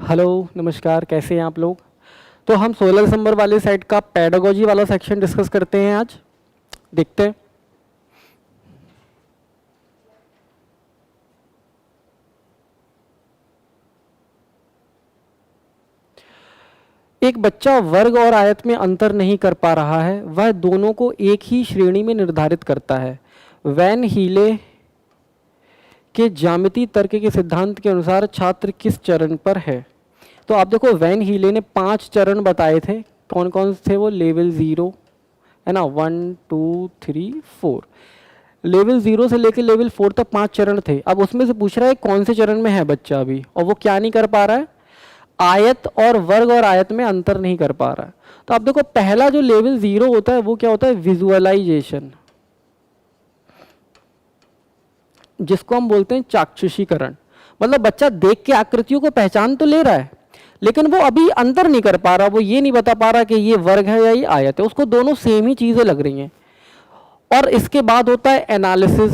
Hello नमस्कार, कैसे हैं आप लोग। तो हम 16 दिसंबर वाले साइट का पेडागोजी वाला सेक्शन डिस्कस करते हैं आज। देखते हैं। एक बच्चा वर्ग और आयत में अंतर नहीं कर पा रहा है, वह दोनों को एक ही श्रेणी में निर्धारित करता है। वैन हीले के ज्यामितीय तर्क के सिद्धांत के अनुसार छात्र किस चरण पर है। तो आप देखो, वैन हीले ने 5 चरण बताए थे। कौन कौन से थे वो? लेवल 0 है ना, 1 2 3 4। लेवल 0 से लेकर लेवल 4 तक 5 चरण थे। अब उसमें से पूछ रहा है कौन से चरण में है बच्चा अभी, और वो क्या नहीं कर पा रहा है? आयत और वर्ग और आयत में अंतर नहीं कर पा रहा है। तो आप देखो, पहला जो लेवल 0 होता है वो क्या होता है? विजुअलाइजेशन, जिसको हम बोलते हैं चाक्षुषीकरण। मतलब बच्चा देख के आकृतियों को पहचान तो ले रहा है, लेकिन वो अभी अंतर नहीं कर पा रहा। वो ये नहीं बता पा रहा कि ये वर्ग है या ये आयत है, उसको दोनों सेम ही चीजें लग रही हैं। और इसके बाद होता है एनालिसिस,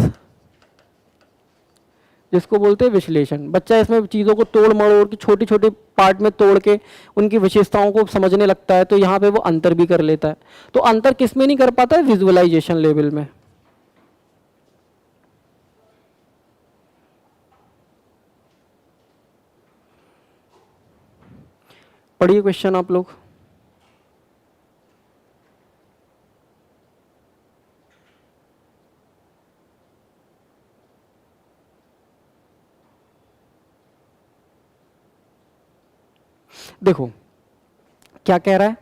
जिसको बोलते हैं विश्लेषण। बच्चा इसमें चीज़ों को तोड़ मड़ोड़ के छोटे छोटे पार्ट में तोड़ के उनकी विशेषताओं को समझने लगता है, तो यहाँ पे वो अंतर भी कर लेता है। तो अंतर किस में नहीं कर पाता है? विजुअलाइजेशन लेवल में। पढ़िए क्वेश्चन आप लोग। देखो क्या कह रहा है,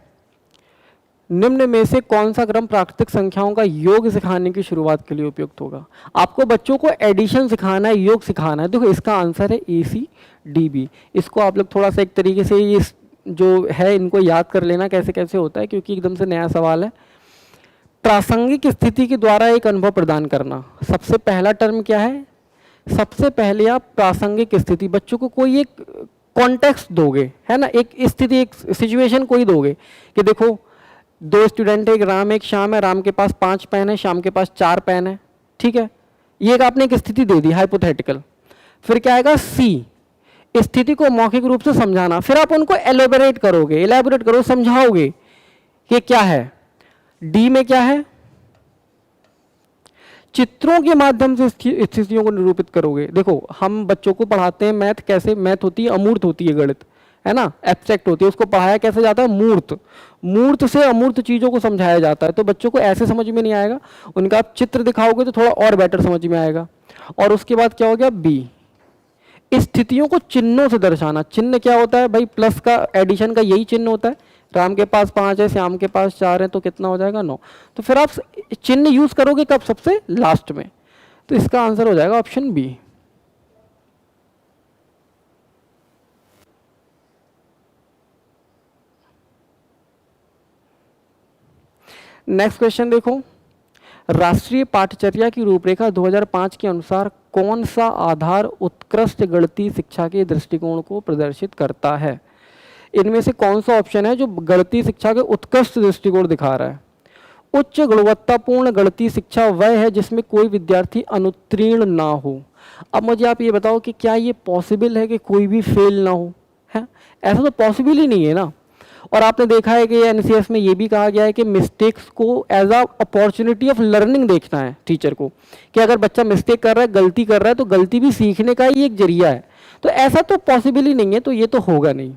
निम्न में से कौन सा क्रम प्राकृतिक संख्याओं का योग सिखाने की शुरुआत के लिए उपयुक्त होगा। आपको बच्चों को एडिशन सिखाना है, योग सिखाना है। देखो इसका आंसर है ACDB। इसको आप लोग थोड़ा सा एक तरीके से ये जो है इनको याद कर लेना कैसे कैसे होता है, क्योंकि एकदम से नया सवाल है। प्रासंगिक स्थिति के द्वारा एक अनुभव प्रदान करना, सबसे पहला टर्म क्या है? सबसे पहले आप प्रासंगिक स्थिति, बच्चों को कोई एक कॉन्टेक्स्ट दोगे, है ना, एक स्थिति, एक सिचुएशन कोई दोगे कि देखो 2 स्टूडेंट है, एक राम एक श्याम है। राम के पास 5 पेन है, श्याम के पास 4 पेन है। ठीक है, ये एक आपने एक स्थिति दे दी हाइपोथेटिकल। फिर क्या आएगा? C, स्थिति को मौखिक रूप से समझाना। फिर आप उनको एलेबोरेट करोगे, एलेबोरेट करो, समझाओगे कि क्या है। D में क्या है? चित्रों के माध्यम से स्थितियों को निरूपित करोगे। देखो हम बच्चों को पढ़ाते हैं मैथ, कैसे मैथ होती है? अमूर्त होती है, गणित है ना, एब्स्ट्रैक्ट होती है। उसको पढ़ाया कैसे जाता है? मूर्त। मूर्त से अमूर्त चीजों को समझाया जाता है। तो बच्चों को ऐसे समझ में नहीं आएगा, उनका आप चित्र दिखाओगे तो थोड़ा और बेटर समझ में आएगा। और उसके बाद क्या हो गया? B, स्थितियों को चिन्हों से दर्शाना। चिन्ह क्या होता है भाई? प्लस का, एडिशन का यही चिन्ह होता है। राम के पास 5 है, श्याम के पास 4 है, तो कितना हो जाएगा? 9। तो फिर आप चिन्ह यूज करोगे कब? सबसे लास्ट में। तो इसका आंसर हो जाएगा ऑप्शन B। नेक्स्ट क्वेश्चन देखो, राष्ट्रीय पाठचर्या की रूपरेखा 2005 के अनुसार कौन सा आधार उत्कृष्ट गणितीय शिक्षा के दृष्टिकोण को प्रदर्शित करता है। इनमें से कौन सा ऑप्शन है जो गणितीय शिक्षा के उत्कृष्ट दृष्टिकोण दिखा रहा है? उच्च गुणवत्तापूर्ण गणितीय शिक्षा वह है जिसमें कोई विद्यार्थी अनुत्तीर्ण ना हो। अब मुझे आप ये बताओ कि क्या ये पॉसिबल है कि कोई भी फेल ना हो? है, ऐसा तो पॉसिबल ही नहीं है ना। और आपने देखा है कि NCS में ये भी कहा गया है कि मिस्टेक्स को as a opportunity of learning देखना है टीचर को, कि अगर बच्चा मिस्टेक कर रहा है, गलती कर रहा है, तो गलती भी सीखने का ही एक जरिया है। तो ऐसा तो पॉसिबल ही नहीं है, तो ये तो होगा नहीं।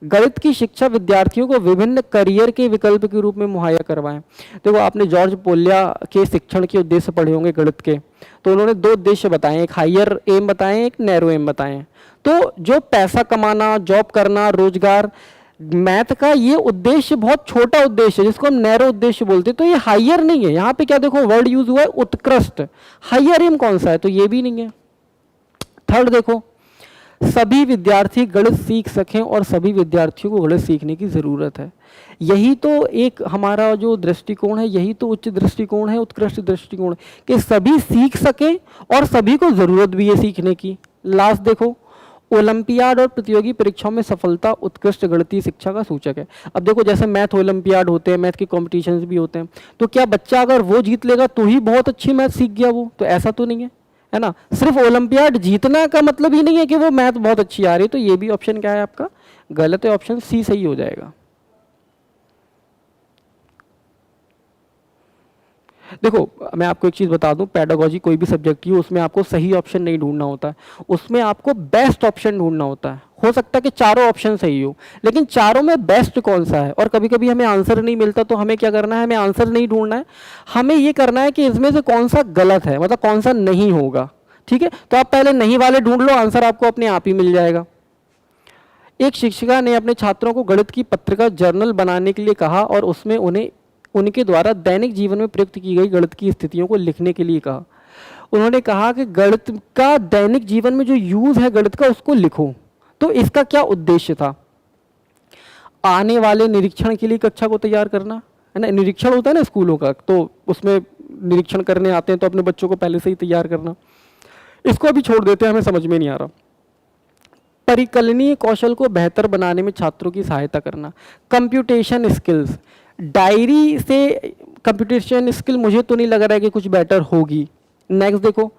गणित की शिक्षा विद्यार्थियों को विभिन्न करियर के विकल्प के रूप में मुहैया करवाएं। देखो आपने जॉर्ज पोल्या के शिक्षण के उद्देश्य पढ़े होंगे गणित के, तो उन्होंने 2 उद्देश्य बताए, एक हायर एम बताए, एक नैरो एम बताए। तो जो पैसा कमाना, जॉब करना, रोजगार, मैथ का ये उद्देश्य बहुत छोटा उद्देश्य है जिसको हम नैरो उद्देश्य बोलते हैं। तो ये हायर नहीं है। यहाँ पे क्या देखो वर्ड यूज हुआ है? उत्कृष्ट। हायर एम कौन सा है? तो ये भी नहीं है। थर्ड देखो, सभी विद्यार्थी गणित सीख सकें और सभी विद्यार्थियों को गणित सीखने की ज़रूरत है। यही तो एक हमारा जो दृष्टिकोण है, यही तो उच्च दृष्टिकोण है, उत्कृष्ट दृष्टिकोण, कि सभी सीख सकें और सभी को ज़रूरत भी है सीखने की। लास्ट देखो, ओलंपियाड और प्रतियोगी परीक्षाओं में सफलता उत्कृष्ट गणितीय शिक्षा का सूचक है। अब देखो जैसे मैथ ओलंपियाड होते हैं, मैथ के कॉम्पिटिशन्स भी होते हैं, तो क्या बच्चा अगर वो जीत लेगा तो ही बहुत अच्छी मैथ सीख गया वो? तो ऐसा तो नहीं है ना। सिर्फ ओलंपियाड जीतना का मतलब ही नहीं है कि वो मैथ बहुत अच्छी आ रही है। तो ये भी ऑप्शन क्या है आपका? गलत है, ऑप्शन सी सही हो जाएगा। देखो मैं आपको एक चीज़ बता दूं, पेडागोजी कोई भी सब्जेक्ट की हो उसमें आपको सही ऑप्शन नहीं ढूंढना होता है, उसमें आपको बेस्ट ऑप्शन ढूंढना होता है। हो सकता है कि चारों ऑप्शन सही हो, लेकिन चारों में बेस्ट कौन सा है। और कभी कभी हमें आंसर नहीं मिलता तो हमें क्या करना है, हमें आंसर नहीं ढूंढना है, हमें ये करना है कि इसमें से कौन सा गलत है, मतलब कौन सा नहीं होगा। ठीक है, तो आप पहले नहीं वाले ढूंढ लो, आंसर आपको अपने आप ही मिल जाएगा। एक शिक्षिका ने अपने छात्रों को गणित की पत्रिका जर्नल बनाने के लिए कहा और उसमें उन्हें उनके द्वारा दैनिक जीवन में प्रयुक्त की गई गणित की स्थितियों को लिखने के लिए कहा। उन्होंने कहा कि गणित का दैनिक जीवन में जो यूज है गणित का उसको लिखो। तो इसका क्या उद्देश्य था? आने वाले निरीक्षण के लिए कक्षा को तैयार करना, है ना। निरीक्षण होता है ना स्कूलों का, तो उसमें निरीक्षण करने आते हैं तो अपने बच्चों को पहले से ही तैयार करना। इसको अभी छोड़ देते हैं, हमें समझ में नहीं आ रहा। परिकलनीय कौशल को बेहतर बनाने में छात्रों की सहायता करना, कंप्यूटेशन स्किल्स। डायरी से कंप्यूटेशन स्किल मुझे तो नहीं लग रहा है कि कुछ बेटर होगी। नेक्स्ट देखो,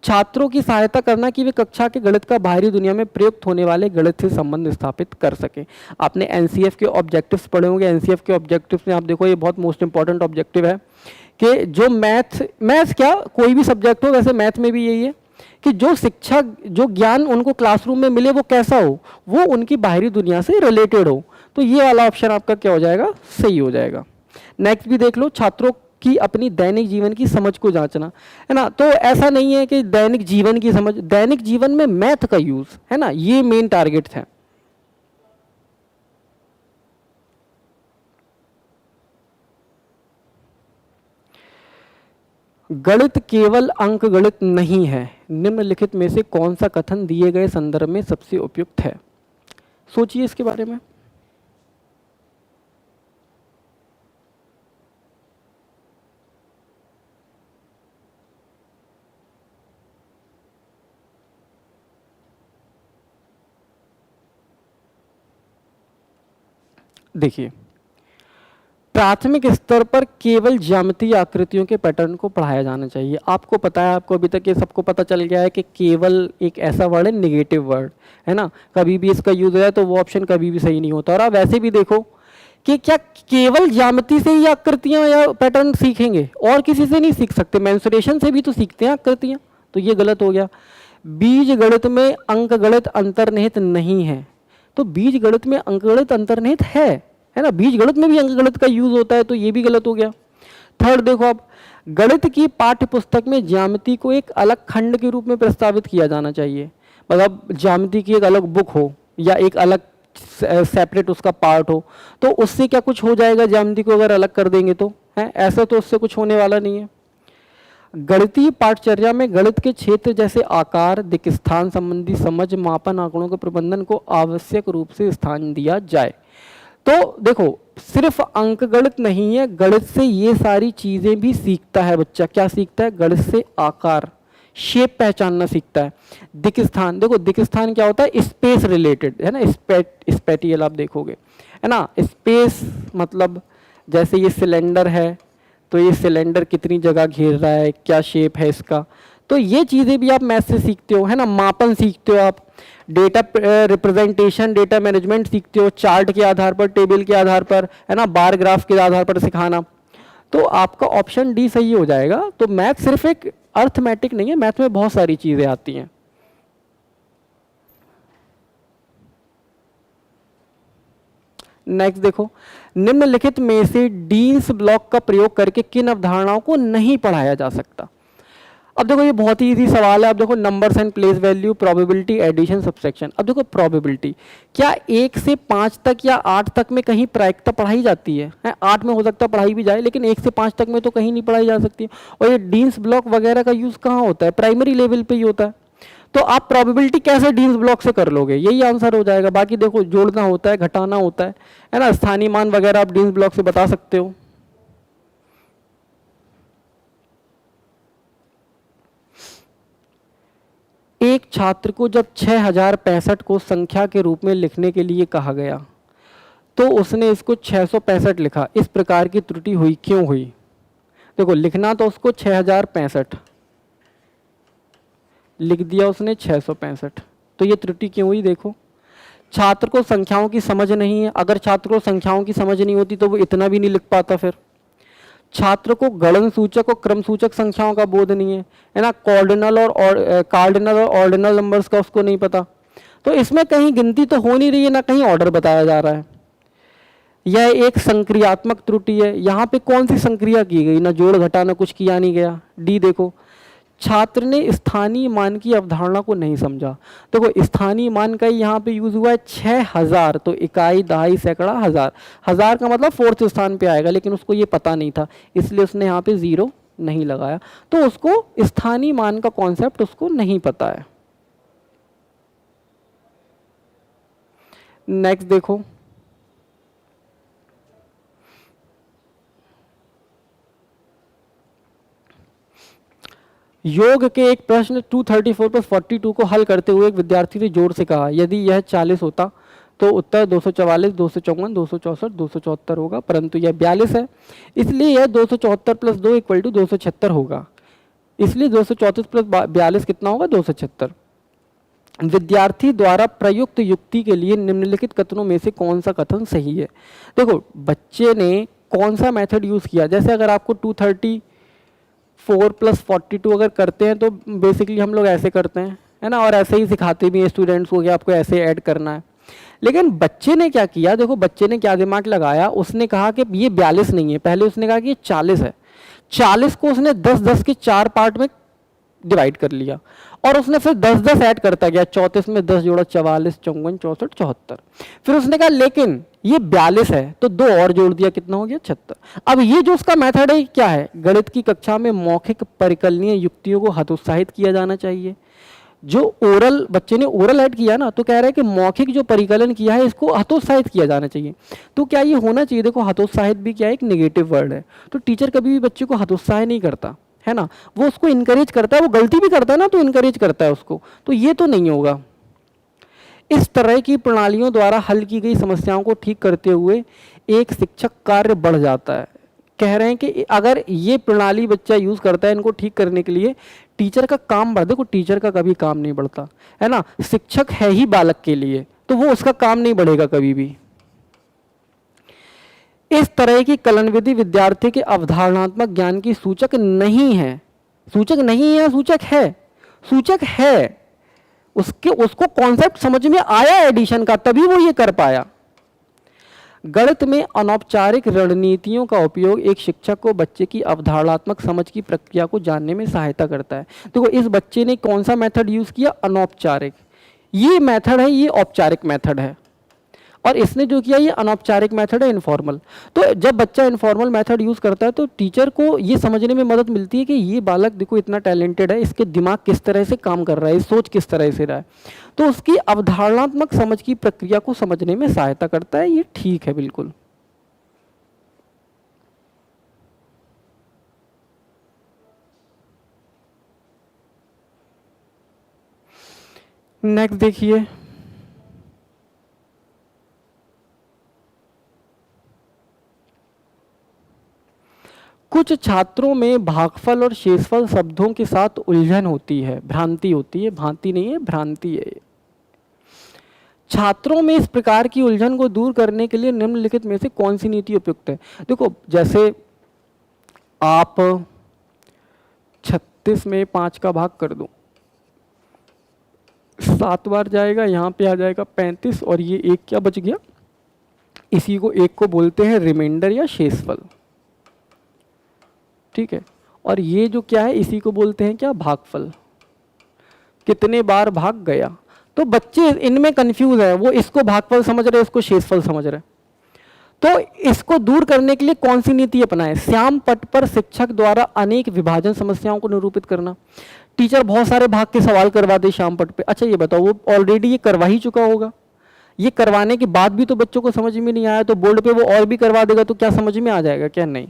छात्रों की सहायता करना कि वे कक्षा के गणित का बाहरी दुनिया में प्रयुक्त होने वाले गणित से संबंध स्थापित कर सकें। आपने एनसीएफ के ऑब्जेक्टिव्स पढ़े होंगे। एनसीएफ के ऑब्जेक्टिव्स में आप देखो, ये बहुत मोस्ट इंपॉर्टेंट ऑब्जेक्टिव है कि जो मैथ्स क्या कोई भी सब्जेक्ट हो, वैसे मैथ में भी यही है कि जो शिक्षा, जो ज्ञान उनको क्लासरूम में मिले वो कैसा हो, वो उनकी बाहरी दुनिया से रिलेटेड हो। तो ये वाला ऑप्शन आपका क्या हो जाएगा, सही हो जाएगा। नेक्स्ट भी देख लो, छात्रों की अपनी दैनिक जीवन की समझ को जांचना, है ना। तो ऐसा नहीं है कि दैनिक जीवन की समझ, दैनिक जीवन में मैथ का यूज, है ना, ये मेन टारगेट है। गणित केवल अंक गणित नहीं है, निम्नलिखित में से कौन सा कथन दिए गए संदर्भ में सबसे उपयुक्त है? सोचिए इसके बारे में। देखिए, प्राथमिक स्तर पर केवल ज्यामितीय आकृतियों के पैटर्न को पढ़ाया जाना चाहिए। आपको पता है, आपको अभी तक ये सबको पता चल गया है कि केवल एक ऐसा वर्ड है, नेगेटिव वर्ड, है ना। कभी भी इसका यूज है तो वो ऑप्शन कभी भी सही नहीं होता। और आप वैसे भी देखो कि क्या केवल ज्यामिति से ही आकृतियां या पैटर्न सीखेंगे, और किसी से नहीं सीख सकते। मेंसुरेशन से भी तो सीखते हैं आकृतियां, तो ये गलत हो गया। बीज गणित में अंक गणित अंतर्निहित नहीं है, तो बीज गणित में अंक गणित अंतर्निहित है ना। बीज गणित में भी अंक गणित का यूज होता है, तो ये भी गलत हो गया। थर्ड देखो, अब गणित की पाठ्य पुस्तक में ज्यामिति को एक अलग खंड के रूप में प्रस्तावित किया जाना चाहिए। मतलब ज्यामिति की एक अलग बुक हो या एक अलग सेपरेट उसका पार्ट हो, तो उससे क्या कुछ हो जाएगा? ज्यामिति को अगर अलग कर देंगे तो, है ऐसा तो उससे कुछ होने वाला नहीं है। गणितीय पाठचर्या में गणित के क्षेत्र जैसे आकार, दिक् स्थान संबंधी समझ, मापन, आंकड़ों के प्रबंधन को आवश्यक रूप से स्थान दिया जाए। तो देखो, सिर्फ अंक गणित नहीं है, गणित से ये सारी चीजें भी सीखता है बच्चा। क्या सीखता है? गणित से आकार, शेप पहचानना सीखता है। दिक् स्थान, देखो दिक् स्थान क्या होता है? स्पेस रिलेटेड, है ना। स्पेटियल आप देखोगे, है ना। स्पेस मतलब जैसे ये सिलेंडर है, तो ये सिलेंडर कितनी जगह घेर रहा है, क्या शेप है इसका, तो ये चीज़ें भी आप मैथ से सीखते हो, है ना। मापन सीखते हो आप, डेटा रिप्रेजेंटेशन, डेटा मैनेजमेंट सीखते हो, चार्ट के आधार पर, टेबल के आधार पर, है ना, बार ग्राफ के आधार पर सिखाना। तो आपका ऑप्शन डी सही हो जाएगा। तो मैथ सिर्फ एक अर्थमेटिक नहीं है, मैथ में बहुत सारी चीज़ें आती हैं। नेक्स्ट देखो, निम्नलिखित में से डीन्स ब्लॉक का प्रयोग करके किन अवधारणाओं को नहीं पढ़ाया जा सकता? अब देखो, ये बहुत ही इजी सवाल है। अब देखो, numbers and place value, probability, addition, subtraction. अब देखो, प्रोबेबिलिटी क्या 1 से 5 तक या 8 तक में कहीं प्रायिकता पढ़ाई जाती है? 8 में हो सकता है पढ़ाई भी जाए, लेकिन 1 से 5 तक में तो कहीं नहीं पढ़ाई जा सकती। और ये डीन्स ब्लॉक वगैरह का यूज़ कहाँ होता है? प्राइमरी लेवल पे ही होता है। तो आप प्रोबेबिलिटी कैसे डीन्स ब्लॉक से कर लोगे? यही आंसर हो जाएगा। बाकी देखो, जोड़ना होता है, घटाना होता है ना। स्थानीय मान वगैरह आप डीन्स ब्लॉक से बता सकते हो। एक छात्र को जब 6065 को संख्या के रूप में लिखने के लिए कहा गया तो उसने इसको 665 लिखा। इस प्रकार की त्रुटि हुई, क्यों हुई? देखो, लिखना तो उसको 6065, लिख दिया उसने 665, तो ये त्रुटि क्यों हुई? देखो, छात्र को संख्याओं की समझ नहीं है, अगर छात्र को संख्याओं की समझ नहीं होती तो वो इतना भी नहीं लिख पाता। फिर छात्र को गणन सूचक और क्रम सूचक संख्याओं का बोध नहीं है ना, कार्डिनल और ऑर्डिनल नंबर्स का उसको नहीं पता। तो इसमें कहीं गिनती तो हो नहीं रही है, ना कहीं ऑर्डर बताया जा रहा है। यह एक संक्रियात्मक त्रुटि है। यहाँ पे कौन सी संक्रिया की गई, ना जोड़ घटा ना कुछ किया नहीं गया। डी देखो, छात्र ने स्थानीय मान की अवधारणा को नहीं समझा। देखो स्थानीय मान का यहाँ पे यूज हुआ है 6000, तो इकाई, दहाई, सैकड़ा, हजार। हजार का मतलब फोर्थ स्थान पे आएगा, लेकिन उसको ये पता नहीं था, इसलिए उसने यहाँ पे 0 नहीं लगाया। तो उसको स्थानीय मान का कॉन्सेप्ट उसको नहीं पता है। नेक्स्ट देखो, योग के एक प्रश्न 234 पर 42 को हल करते हुए एक विद्यार्थी ने जोर से कहा, यदि यह 40 होता तो उत्तर 244, 254, 264, 274 होगा, परंतु यह 42 है, इसलिए यह 274 प्लस 2 इक्वल टू 276 होगा। इसलिए 234 प्लस 42 कितना होगा, 276। विद्यार्थी द्वारा प्रयुक्त युक्ति के लिए निम्नलिखित कथनों में से कौन सा कथन सही है। देखो बच्चे ने कौन सा मेथड यूज किया, जैसे अगर आपको 234 प्लस 42 अगर करते हैं तो बेसिकली हम लोग ऐसे करते हैं, है ना, और ऐसे ही सिखाते भी हैं स्टूडेंट्स को कि आपको ऐसे ऐड करना है। लेकिन बच्चे ने क्या किया, देखो बच्चे ने क्या दिमाग लगाया, उसने कहा कि ये 42 नहीं है, पहले उसने कहा कि ये 40 है। 40 को उसने 10-10 के 4 पार्ट में डिवाइड कर लिया और उसने फिर 10-10 ऐड करता गया। 34 में 10 जोड़ा 44, 54, 64, 74। फिर उसने कहा लेकिन ये 42 है, तो 2 और जोड़ दिया, कितना हो गया, 76। अब ये जो उसका मेथड है क्या है, गणित की कक्षा में मौखिक परिकलनीय युक्तियों को हतोत्साहित किया जाना चाहिए। जो ओरल बच्चे ने ओरल ऐड किया ना, तो कह रहे हैं कि मौखिक जो परिकलन किया है इसको हतोत्साहित किया जाना चाहिए। तो क्या ये होना चाहिए, देखो हतोत्साहित भी क्या है, एक नेगेटिव वर्ड है, तो टीचर कभी भी बच्चे को हतोत्साहित नहीं करता है ना, वो उसको इनकरेज करता है, वो गलती भी करता है ना तो इनकरेज करता है उसको, तो ये तो नहीं होगा। इस तरह की प्रणालियों द्वारा हल की गई समस्याओं को ठीक करते हुए एक शिक्षक कार्य बढ़ जाता है। कह रहे हैं कि अगर ये प्रणाली बच्चा यूज करता है इनको ठीक करने के लिए, टीचर का काम बढ़, देखो टीचर का कभी काम नहीं बढ़ता है ना, शिक्षक है ही बालक के लिए, तो वो उसका काम नहीं बढ़ेगा कभी भी। इस तरह की कलन विधि विद्यार्थी के अवधारणात्मक ज्ञान की सूचक नहीं है। सूचक नहीं है, सूचक है, सूचक है। उसको कॉन्सेप्ट समझ में आया एडिशन का, तभी वो ये कर पाया। गणित में अनौपचारिक रणनीतियों का उपयोग एक शिक्षक को बच्चे की अवधारणात्मक समझ की प्रक्रिया को जानने में सहायता करता है। देखो इस बच्चे ने कौन सा मेथड यूज किया, अनौपचारिक। ये मेथड है, ये औपचारिक मेथड है, और इसने जो किया ये अनौपचारिक मेथड है, इनफॉर्मल। तो जब बच्चा इनफॉर्मल मेथड यूज करता है तो टीचर को ये समझने में मदद मिलती है कि ये बालक देखो इतना टैलेंटेड है, इसके दिमाग किस तरह से काम कर रहा है, सोच किस तरह से रहा है, तो उसकी अवधारणात्मक समझ की प्रक्रिया को समझने में सहायता करता है। ये ठीक है बिल्कुल। नेक्स्ट देखिए, कुछ छात्रों में भागफल और शेषफल शब्दों के साथ उलझन होती है, भ्रांति होती है, भांति नहीं है, भ्रांति है। छात्रों में इस प्रकार की उलझन को दूर करने के लिए निम्नलिखित में से कौन सी नीति उपयुक्त है। देखो जैसे आप 36 में 5 का भाग कर दो, 7 बार जाएगा, यहाँ पे आ जाएगा 35, और ये एक क्या बच गया, इसी को एक को बोलते हैं रिमाइंडर या शेषफल, ठीक है। और ये जो क्या है, इसी को बोलते हैं क्या, भागफल, कितने बार भाग गया। तो बच्चे इनमें कंफ्यूज है, वो इसको भागफल समझ रहे, इसको शेषफल समझ रहे। तो इसको दूर करने के लिए कौन सी नीति अपनाएं, श्याम पट पर शिक्षक द्वारा अनेक विभाजन समस्याओं को निरूपित करना। टीचर बहुत सारे भाग के सवाल करवा दे श्याम पट पे, अच्छा ये बताओ वो ऑलरेडी ये करवा ही चुका होगा, ये करवाने के बाद भी तो बच्चों को समझ में नहीं आया, तो बोर्ड पे वो और भी करवा देगा, तो क्या समझ में आ जाएगा, क्या नहीं।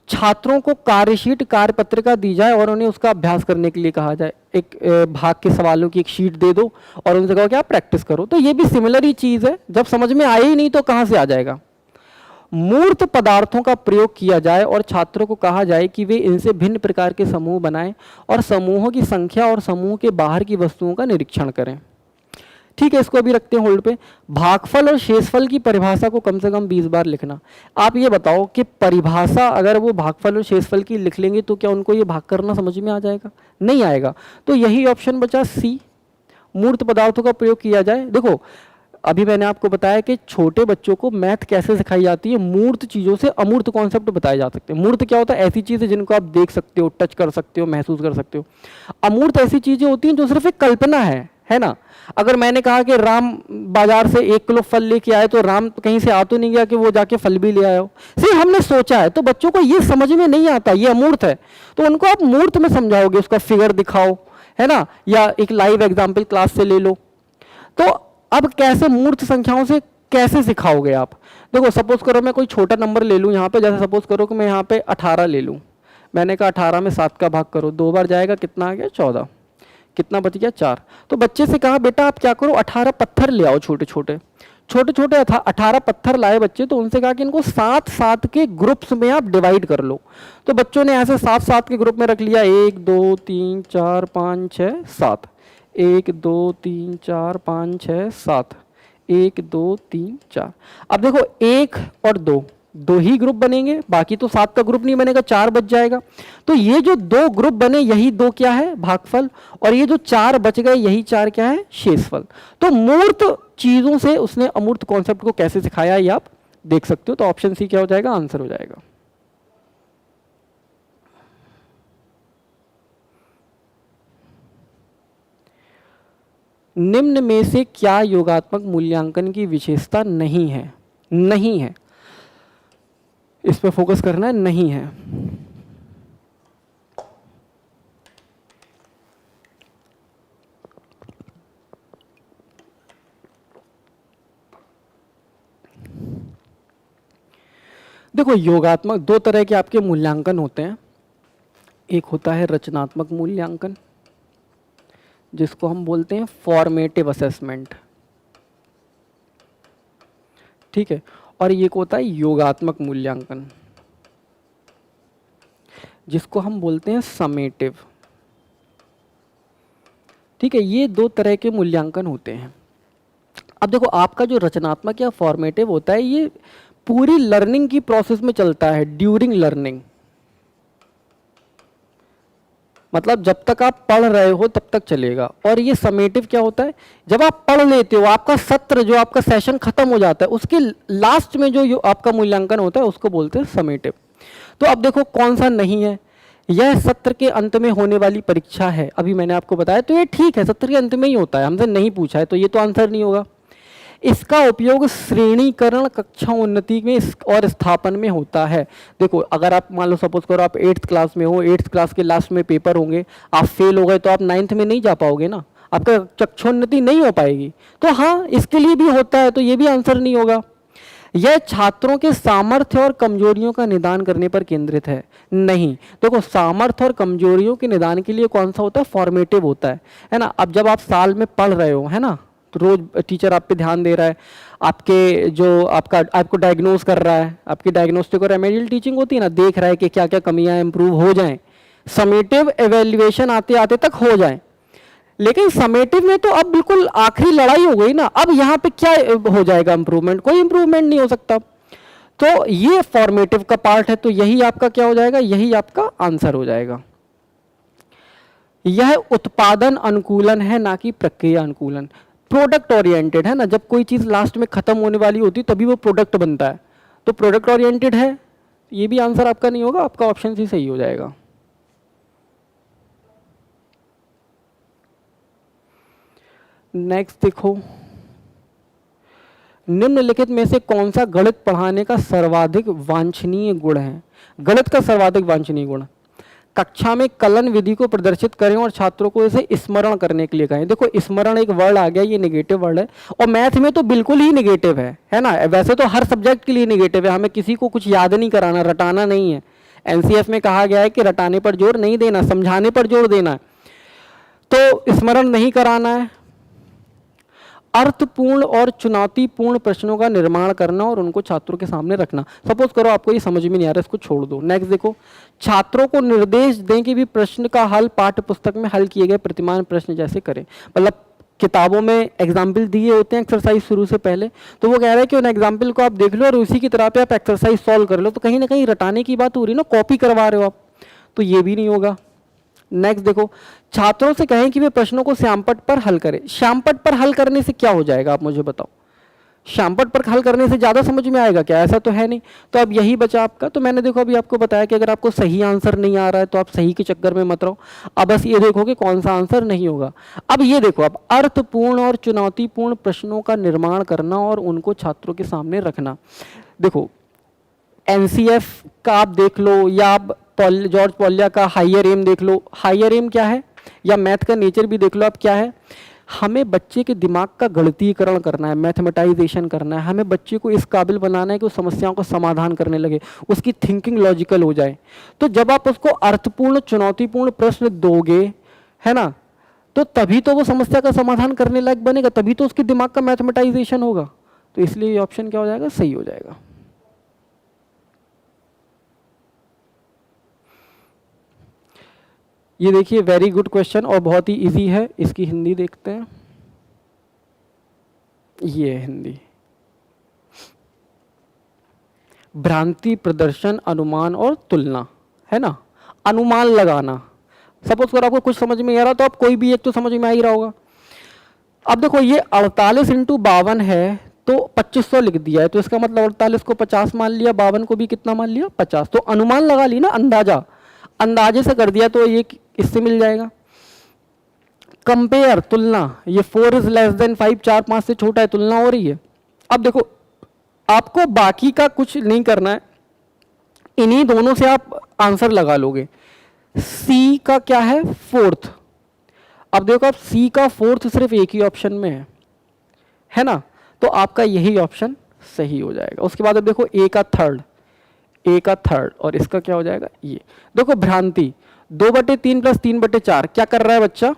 छात्रों को कार्यशीट कार्यपत्रिका दी जाए और उन्हें उसका अभ्यास करने के लिए कहा जाए। एक भाग के सवालों की एक शीट दे दो और उनसे कहो कि आप प्रैक्टिस करो। तो ये भी सिमिलर ही चीज़ है, जब समझ में आए ही नहीं तो कहाँ से आ जाएगा। मूर्त पदार्थों का प्रयोग किया जाए और छात्रों को कहा जाए कि वे इनसे भिन्न प्रकार के समूह बनाएं और समूहों की संख्या और समूह के बाहर की वस्तुओं का निरीक्षण करें। ठीक है, इसको अभी रखते हैं होल्ड पे। भागफल और शेषफल की परिभाषा को कम से कम 20 बार लिखना। आप ये बताओ कि परिभाषा अगर वो भागफल और शेषफल की लिख लेंगे तो क्या उनको ये भाग करना समझ में आ जाएगा? नहीं आएगा। तो यही ऑप्शन बचा सी, मूर्त पदार्थों का प्रयोग किया जाए। देखो अभी मैंने आपको बताया कि छोटे बच्चों को मैथ कैसे सिखाई जाती है, मूर्त चीज़ों से अमूर्त कॉन्सेप्ट बताए जा सकते हैं। मूर्त क्या होता है? ऐसी चीज़ें जिनको आप देख सकते हो, टच कर सकते हो, महसूस कर सकते हो। अमूर्त ऐसी चीज़ें होती हैं जो सिर्फ एक कल्पना है ना। अगर मैंने कहा कि राम बाजार से 1 किलो फल लेके आए, तो राम कहीं से आ तो नहीं गया कि वो जाके फल भी ले आया हो, सिर्फ हमने सोचा है। तो बच्चों को ये समझ में नहीं आता, ये अमूर्त है। तो उनको आप मूर्त में समझाओगे, उसका फिगर दिखाओ, है ना, या एक लाइव एग्जाम्पल क्लास से ले लो। तो अब कैसे मूर्त संख्याओं से कैसे सिखाओगे आप? देखो सपोज करो मैं कोई छोटा नंबर ले लूँ यहाँ पे, जैसे सपोज करो कि मैं यहाँ पे 18 ले लूँ। मैंने कहा 18 में 7 का भाग करो, 2 बार जाएगा, कितना आ गया? 14। कितना बच गया? 4। तो बच्चे से कहा बेटा आप क्या करो, 18 पत्थर ले आओ, छोटे छोटे 18 पत्थर लाए बच्चे। तो उनसे कहा कि इनको 7-7 के ग्रुप्स में आप डिवाइड कर लो। तो बच्चों ने ऐसे 7-7 के ग्रुप में रख लिया, 1 2 3 4 5 6 7, 1 2 3 4 5 6 7, 1 2 3 4। अब देखो 1 और 2 ही ग्रुप बनेंगे, बाकी तो 7 का ग्रुप नहीं बनेगा, 4 बच जाएगा। तो ये जो 2 ग्रुप बने, यही 2 क्या है? भागफल। और ये जो 4 बच गए, यही 4 क्या है? शेषफल। तो मूर्त चीजों से उसने अमूर्त कॉन्सेप्ट को कैसे सिखाया, ये आप देख सकते हो। तो ऑप्शन सी क्या हो जाएगा? आंसर हो जाएगा। निम्न में से क्या योगात्मक मूल्यांकन की विशेषता नहीं है? नहीं है, इस पे फोकस करना है, नहीं है। देखो योगात्मक 2 तरह के आपके मूल्यांकन होते हैं। एक होता है रचनात्मक मूल्यांकन, जिसको हम बोलते हैं फॉर्मेटिव असेसमेंट, ठीक है। और ये होता है योगात्मक मूल्यांकन, जिसको हम बोलते हैं समेटिव, ठीक है। ये 2 तरह के मूल्यांकन होते हैं। अब देखो आपका जो रचनात्मक या फॉर्मेटिव होता है, ये पूरी लर्निंग की प्रोसेस में चलता है, ड्यूरिंग लर्निंग। मतलब जब तक आप पढ़ रहे हो तब तक चलेगा। और ये समेटिव क्या होता है? जब आप पढ़ लेते हो, आपका सत्र जो आपका सेशन खत्म हो जाता है, उसके लास्ट में जो आपका मूल्यांकन होता है उसको बोलते हैं समेटिव। तो अब देखो कौन सा नहीं है, यह सत्र के अंत में होने वाली परीक्षा है। अभी मैंने आपको बताया, तो ये ठीक है, सत्र के अंत में ही होता है, हमसे नहीं पूछा है, तो ये तो आंसर नहीं होगा। इसका उपयोग श्रेणीकरण, कक्षा उन्नति में और स्थापन में होता है। देखो अगर आप मान लो सपोज करो आप 8th क्लास में हो, 8th क्लास के लास्ट में पेपर होंगे, आप फेल हो गए तो आप 9th में नहीं जा पाओगे ना, आपका कक्षोन्नति नहीं हो पाएगी। तो हाँ, इसके लिए भी होता है, तो ये भी आंसर नहीं होगा। यह छात्रों के सामर्थ्य और कमजोरियों का निदान करने पर केंद्रित है। नहीं, देखो सामर्थ्य और कमजोरियों के निदान के लिए कौन सा होता है? फॉर्मेटिव होता है ना। अब जब आप साल में पढ़ रहे हो, है ना, तो रोज टीचर आप पे ध्यान दे रहा है, आपके जो आपको डायग्नोज कर रहा है, आपकी डायग्नोस्टिक और रेमेडियल टीचिंग होती है ना, देख रहा है कि क्या क्या कमियां इंप्रूव हो जाएं, समेटिव एवेल्युएशन आते आते तक हो जाए। लेकिन समेटिव में तो अब बिल्कुल आखिरी लड़ाई हो गई ना, अब यहाँ पे क्या हो जाएगा इंप्रूवमेंट? कोई इंप्रूवमेंट नहीं हो सकता। तो ये फॉर्मेटिव का पार्ट है, तो यही आपका क्या हो जाएगा? यही आपका आंसर हो जाएगा। यह उत्पादन अनुकूलन है, ना कि प्रक्रिया अनुकूलन। प्रोडक्ट ओरिएंटेड है ना, जब कोई चीज लास्ट में खत्म होने वाली होती तभी वो प्रोडक्ट बनता है, तो प्रोडक्ट ओरिएंटेड है। ये भी आंसर आपका नहीं होगा, आपका ऑप्शन सी सही हो जाएगा। नेक्स्ट देखो, निम्नलिखित में से कौन सा गणित पढ़ाने का सर्वाधिक वांछनीय गुण है? गणित का सर्वाधिक वांछनीय गुण, कक्षा में कलन विधि को प्रदर्शित करें और छात्रों को इसे स्मरण करने के लिए कहें। देखो स्मरण एक वर्ड आ गया, ये नेगेटिव वर्ड है, और मैथ में तो बिल्कुल ही नेगेटिव है ना। वैसे तो हर सब्जेक्ट के लिए नेगेटिव है, हमें किसी को कुछ याद नहीं कराना, रटाना नहीं है। एनसीएफ में कहा गया है कि रटाने पर जोर नहीं देना, समझाने पर जोर देना है। तो स्मरण नहीं कराना है। अर्थपूर्ण और चुनौतीपूर्ण प्रश्नों का निर्माण करना और उनको छात्रों के सामने रखना। सपोज करो आपको ये समझ में नहीं आ रहा, इसको छोड़ दो। नेक्स्ट देखो, छात्रों को निर्देश दें कि भी प्रश्न का हल पाठ्य पुस्तक में हल किए गए प्रतिमान प्रश्न जैसे करें। मतलब किताबों में एग्जाम्पल दिए होते हैं एक्सरसाइज शुरू से पहले, तो वो कह रहा है कि उन एग्जाम्पल को आप देख लो और उसी की तरह पे आप एक्सरसाइज सॉल्व कर लो, तो कहीं ना कहीं रटाने की बात हो रही है ना, कॉपी करवा रहे हो आप, तो ये भी नहीं होगा। नेक्स्ट देखो, छात्रों से कहें कि वे प्रश्नों को श्यामपट्ट पर हल करें। श्यामपट्ट पर हल करने से क्या हो जाएगा, आप मुझे बताओ। श्यामपट्ट पर हल करने से ज़्यादा समझ में आएगा क्या? ऐसा तो है नहीं। तो अब यही बचा आपका। तो मैंने देखो अभी आपको बताया कि अगर आपको सही आंसर नहीं आ रहा है तो आप सही के चक्कर में मत रहो, अब बस ये देखो कि कौन सा आंसर नहीं होगा। अब ये देखो, अब अर्थपूर्ण और चुनौतीपूर्ण प्रश्नों का निर्माण करना और उनको छात्रों के सामने रखना। देखो एनसीएफ का आप देख लो, या आप जॉर्ज पॉलिया का हायर एम देख लो। हायर एम क्या है, या मैथ का नेचर भी देख लो आप क्या है। हमें बच्चे के दिमाग का गणितीकरण करना है, मैथमेटाइजेशन करना है, हमें बच्चे को इस काबिल बनाना है कि वो समस्याओं का समाधान करने लगे, उसकी थिंकिंग लॉजिकल हो जाए। तो जब आप उसको अर्थपूर्ण चुनौतीपूर्ण प्रश्न दोगे, है ना, तो तभी तो वो समस्या का समाधान करने लायक बनेगा, तभी तो उसके दिमाग का मैथमेटाइजेशन होगा। तो इसलिए ये ऑप्शन क्या हो जाएगा, सही हो जाएगा। ये देखिए वेरी गुड क्वेश्चन और बहुत ही इजी है। इसकी हिंदी देखते हैं। ये हिंदी, भ्रांति प्रदर्शन अनुमान और तुलना, है ना, अनुमान लगाना। सपोज करो आपको कुछ समझ में आ रहा तो आप कोई भी एक तो समझ में आ ही रहा होगा। अब देखो ये 48 × 52 है तो 2500 लिख दिया है, तो इसका मतलब 48 को 50 मान लिया, 52 को भी कितना मान लिया, 50। तो अनुमान लगा ली ना, अंदाजा, अंदाजे से कर दिया, तो ये इससे मिल जाएगा। कंपेयर तुलना, ये 4 इज लेस देन 5, 4 5 से छोटा है, तुलना हो रही है। अब देखो आपको बाकी का कुछ नहीं करना है, इन्हीं दोनों से आप आंसर लगा लोगे। सी का क्या है, 4th। अब देखो आप सी का 4th सिर्फ एक ही ऑप्शन में है ना, तो आपका यही ऑप्शन सही हो जाएगा। उसके बाद अब देखो ए का 3rd, ए का 3rd, और इसका क्या हो जाएगा, ये देखो भ्रांति 2/3 + 3/4 क्या कर रहा है बच्चा,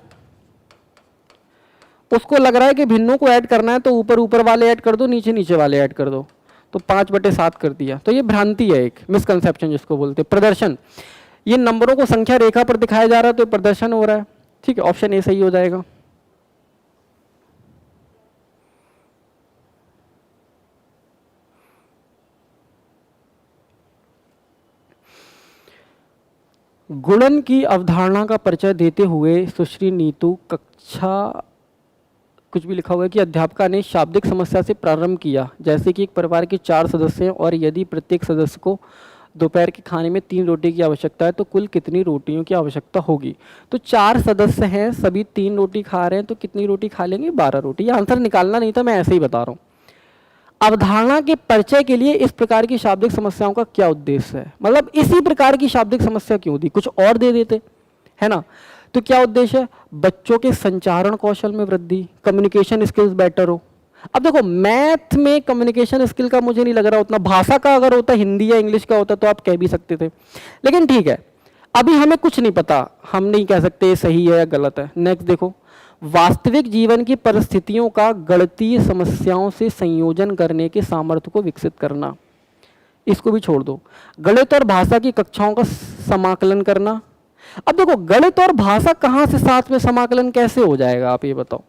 उसको लग रहा है कि भिन्नों को ऐड करना है तो ऊपर ऊपर वाले ऐड कर दो, नीचे नीचे वाले ऐड कर दो, तो 5/7 कर दिया। तो ये भ्रांति है, एक मिसकंसेप्शन जिसको बोलते हैं। प्रदर्शन, ये नंबरों को संख्या रेखा पर दिखाया जा रहा है तो प्रदर्शन हो रहा है, ठीक है, ऑप्शन ए सही हो जाएगा। गुणन की अवधारणा का परिचय देते हुए सुश्री नीतू कक्षा कुछ भी लिखा हुआ है कि अध्यापिका ने शाब्दिक समस्या से प्रारंभ किया, जैसे कि एक परिवार के 4 सदस्य हैं और यदि प्रत्येक सदस्य को दोपहर के खाने में 3 रोटी की आवश्यकता है तो कुल कितनी रोटियों की आवश्यकता होगी। तो 4 सदस्य हैं, सभी 3 रोटी खा रहे हैं, तो कितनी रोटी खा लेंगे, 12 रोटी। ये आंसर निकालना नहीं था, मैं ऐसे ही बता रहा हूँ। अवधारणा के परिचय के लिए इस प्रकार की शाब्दिक समस्याओं का क्या उद्देश्य है, मतलब इसी प्रकार की शाब्दिक समस्या क्यों दी, कुछ और दे देते, है ना। तो क्या उद्देश्य है, बच्चों के संचारण कौशल में वृद्धि, कम्युनिकेशन स्किल्स बेटर हो। अब देखो मैथ में कम्युनिकेशन स्किल का मुझे नहीं लग रहा उतना, भाषा का अगर होता, हिंदी या इंग्लिश का होता तो आप कह भी सकते थे, लेकिन ठीक है अभी हमें कुछ नहीं पता, हम नहीं कह सकते सही है या गलत है। नेक्स्ट देखो, वास्तविक जीवन की परिस्थितियों का गणितीय समस्याओं से संयोजन करने के सामर्थ्य को विकसित करना, इसको भी छोड़ दो। गणित और भाषा की कक्षाओं का समाकलन करना। अब देखो गणित और भाषा कहाँ से साथ में समाकलन कैसे हो जाएगा, आप ये बताओ,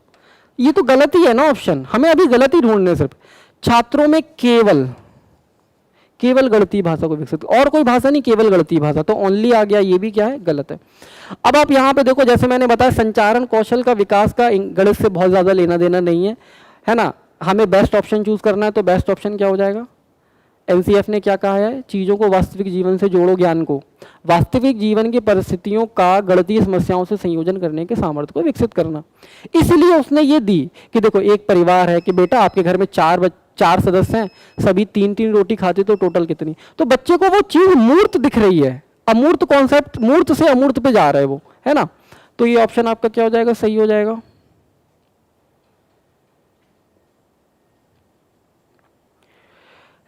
ये तो गलत ही है ना ऑप्शन, हमें अभी गलत ही ढूंढने। सिर्फ छात्रों में केवल गणितीय भाषा को विकसित, और कोई भाषा नहीं, केवल गणितीय भाषा, तो ओनली आ गया, ये भी क्या है, गलत है। अब आप यहाँ पे देखो, जैसे मैंने बताया संचारण कौशल का विकास का गणित से बहुत ज़्यादा लेना देना नहीं है ना, हमें बेस्ट ऑप्शन चूज करना है, तो बेस्ट ऑप्शन क्या हो जाएगा, एनसीएफ ने क्या कहा है, चीज़ों को वास्तविक जीवन से जोड़ो, ज्ञान को वास्तविक जीवन की परिस्थितियों का गणितीय समस्याओं से संयोजन करने के सामर्थ्य को विकसित करना। इसलिए उसने ये दी कि देखो एक परिवार है कि बेटा आपके घर में 4 सदस्य हैं, सभी 3-3 रोटी खाते, तो टोटल कितनी, तो बच्चे को वो चीज मूर्त दिख रही है, अमूर्त कॉन्सेप्ट, मूर्त से अमूर्त पे जा रहा है वो, है ना। तो ये ऑप्शन आपका क्या हो जाएगा, सही हो जाएगा।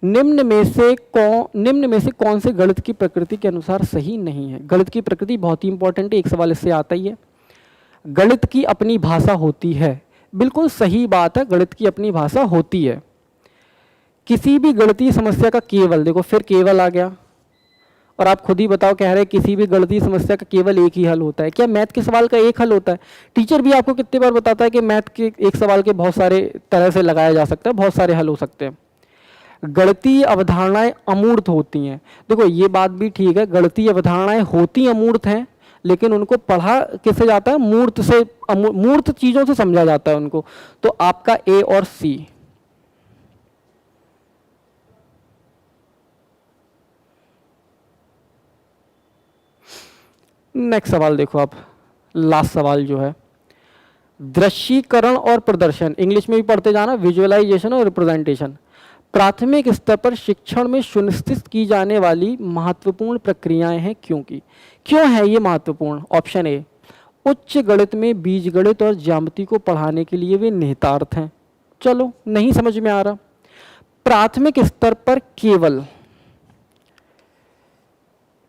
निम्न में से कौन से गणित की प्रकृति के अनुसार सही नहीं है। गणित की प्रकृति बहुत ही इंपॉर्टेंट है, एक सवाल इससे आता ही है। गणित की अपनी भाषा होती है, बिल्कुल सही बात है, गणित की अपनी भाषा होती है। किसी भी गणितीय समस्या का केवल, देखो फिर केवल आ गया, और आप खुद ही बताओ, कह रहे हैं किसी भी गणितीय समस्या का केवल एक ही हल होता है। क्या मैथ के सवाल का एक हल होता है? टीचर भी आपको कितनी बार बताता है कि मैथ के एक सवाल के बहुत सारे तरह से लगाया जा सकता है, बहुत सारे हल हो सकते हैं। गणितीय अवधारणाएं अमूर्त होती हैं। देखो ये बात भी ठीक है, गणितीय अवधारणाएं होती अमूर्त हैं, लेकिन उनको पढ़ा किससे जाता है? मूर्त से, मूर्त चीजों से समझा जाता है उनको। तो आपका ए और सी। नेक्स्ट सवाल देखो आप, लास्ट सवाल जो है, दृश्यीकरण और प्रदर्शन, इंग्लिश में भी पढ़ते जाना, विजुअलाइजेशन और रिप्रेजेंटेशन, प्राथमिक स्तर पर शिक्षण में सुनिश्चित की जाने वाली महत्वपूर्ण प्रक्रियाएं हैं क्योंकि। क्यों है ये महत्वपूर्ण? ऑप्शन ए, उच्च गणित में बीजगणित और ज्यामिति को पढ़ाने के लिए वे निहितार्थ हैं। चलो नहीं समझ में आ रहा। प्राथमिक स्तर पर केवल,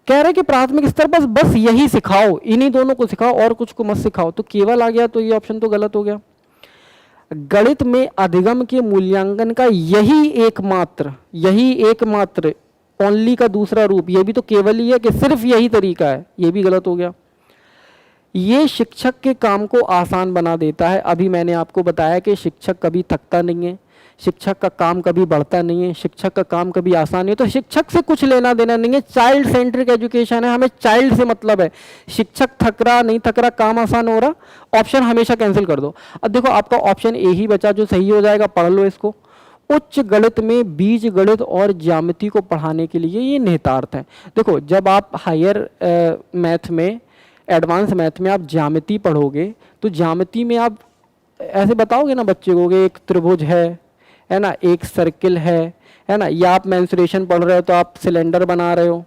कह रहे कि प्राथमिक स्तर पर बस यही सिखाओ, इन्हीं दोनों को सिखाओ और कुछ को मत सिखाओ, तो केवल आ गया, तो ये ऑप्शन तो गलत हो गया। गणित में अधिगम के मूल्यांकन का यही एकमात्र ओनली का दूसरा रूप, ये भी तो केवल ही है कि सिर्फ यही तरीका है, ये भी गलत हो गया। ये शिक्षक के काम को आसान बना देता है। अभी मैंने आपको बताया कि शिक्षक कभी थकता नहीं है, शिक्षक का काम कभी बढ़ता नहीं है, शिक्षक का काम कभी आसान नहीं है, तो शिक्षक से कुछ लेना देना नहीं है। चाइल्ड सेंट्रिक एजुकेशन है, हमें चाइल्ड से मतलब है। शिक्षक थक रहा नहीं थक रहा, काम आसान हो रहा, ऑप्शन हमेशा कैंसिल कर दो। अब देखो आपका ऑप्शन ए ही बचा जो सही हो जाएगा, पढ़ लो इसको। उच्च गणित में बीज गणित और ज्यामिति को पढ़ाने के लिए ये निहितार्थ है। देखो जब आप हायर मैथ में, एडवांस मैथ में आप ज्यामिति पढ़ोगे, तो ज्यामिति में आप ऐसे बताओगे ना बच्चे को कि एक त्रिभुज है ना, एक सर्किल है ना, या आप मेंसुरेशन पढ़ रहे हो तो आप सिलेंडर बना रहे हो,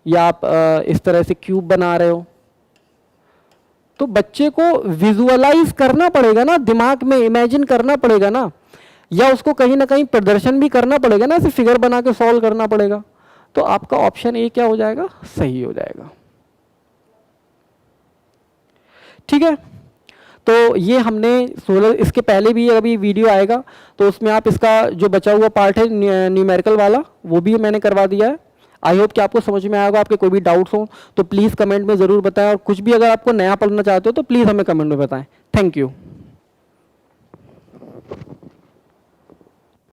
या आप इस तरह से क्यूब बना रहे हो, तो बच्चे को विजुअलाइज करना पड़ेगा ना, दिमाग में इमेजिन करना पड़ेगा ना, या उसको कहीं ना कहीं प्रदर्शन भी करना पड़ेगा ना, ऐसे फिगर बना के सॉल्व करना पड़ेगा। तो आपका ऑप्शन ए क्या हो जाएगा? सही हो जाएगा। ठीक है, तो ये हमने 16, इसके पहले भी अभी वीडियो आएगा तो उसमें आप इसका जो बचा हुआ पार्ट है न्यूमेरिकल वाला, वो भी मैंने करवा दिया है। आई होप कि आपको समझ में आएगा। आपके कोई भी डाउट्स हो तो प्लीज़ कमेंट में ज़रूर बताएं, और कुछ भी अगर आपको नया पढ़ना चाहते हो तो प्लीज़ हमें कमेंट में बताएं। Thank you.